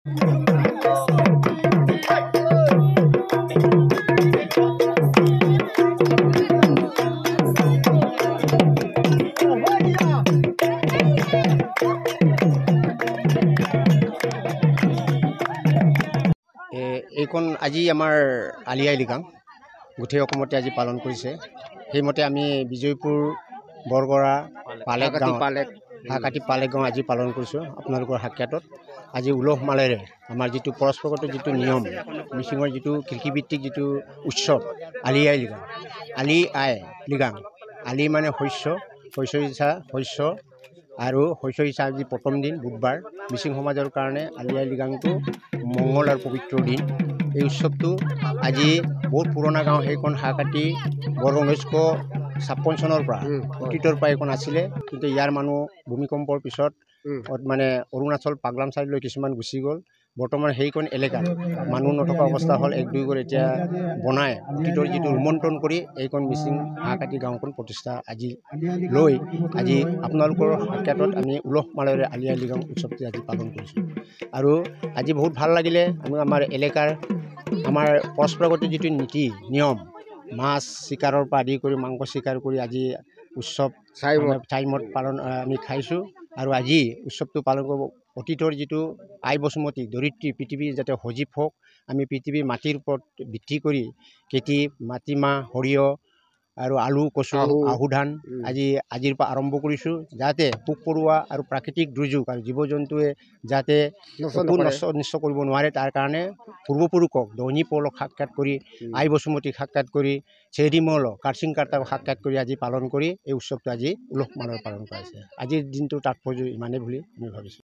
এইখন আজি আমাৰ আলি আই লৃগাং গোটেই অসমতে আজি পালন কৰিছে। সেইমতে আমি বিজয়পুৰ বৰগড়া হাকাটি পালেক গাঁও আজি পালন কৰিছোঁ আপোনালোকৰ সাক্ষাতত। আজি উলহ মালেৰে আমাৰ যিটো পৰস্পৰগত যিটো নিয়ম, মিচিঙৰ যিটো কৃষিভিত্তিক যিটো উৎসৱ আলি আই লৃগাং, আলি আই লৃগাং, আলি মানে শস্য, শস্য সিঁচা শস্য আৰু শস্য সিঁচা আজি প্ৰথম দিন বুধবাৰ। মিচিং সমাজৰ কাৰণে আলি আই লৃগাংটো মংগল আৰু পবিত্ৰ দিন। এই উৎসৱটো আজি বহুত পুৰণা গাঁও, সেইখন হাকাটি বৰগড় 1956 চনৰ পৰা অতীতৰ পৰা এইখন আছিলে, কিন্তু ইয়াৰ মানুহ ভূমিকম্পৰ পিছত মানে অৰুণাচল পাগলাম চাইডলৈ কিছুমান গুচি গ'ল। বৰ্তমান সেইখন এলেকাত মানুহ নথকা অৱস্থা হ'ল, 1-2 ঘৰ এতিয়া বনাই অতীতৰ যিটো ৰোমন্থন কৰি এইখন মিচিং হাকাটি গাঁওখন প্ৰতিষ্ঠা আজি লৈ আজি আপোনালোকৰ সাক্ষাতত আমি উলহ মালেৰে আলি আই লৃগাং উৎসৱটি আজি পালন কৰিছোঁ। আৰু আজি বহুত ভাল লাগিলে, আমি আমাৰ এলেকাৰ আমাৰ পৰস্পৰগত যিটো নীতি নিয়ম, মাছ চিকাৰৰ পৰা আদি কৰি মাংস চিকাৰ কৰি আজি উৎসৱ চাইমত পালন আমি খাইছোঁ। আৰু আজি উৎসৱটো পালন কৰিব অতীতৰ যিটো আই বসুমতী ধৰিত্ৰী পৃথিৱী যাতে সজীৱ হওক, আমি পৃথিৱীৰ মাটিৰ ওপৰত ভিত্তি কৰি খেতি মাটিমাহ সৰিয়হ আৰু আলু কচু আহু ধান আজিৰ পৰা আৰম্ভ কৰিছোঁ, যাতে পোক পৰুৱা আৰু প্ৰাকৃতিক দুৰ্যোগ আৰু জীৱ জন্তুৱে যাতে নিশ্চয় কৰিব নোৱাৰে। তাৰ কাৰণে পূৰ্বপুৰুষক দহনী পলক সাক্ষাৎ কৰি, আই বসুমতীক সাক্ষাৎ কৰি, চেৰিমল কাৰ্চিং কাৰ্তাক সাক্ষাৎ কৰি আজি পালন কৰি এই উৎসৱটো আজি উলহ মালেৰে পালন কৰা হৈছে। আজিৰ দিনটোৰ তাৎপৰ্য ইমানেই বুলি আমি ভাবিছোঁ।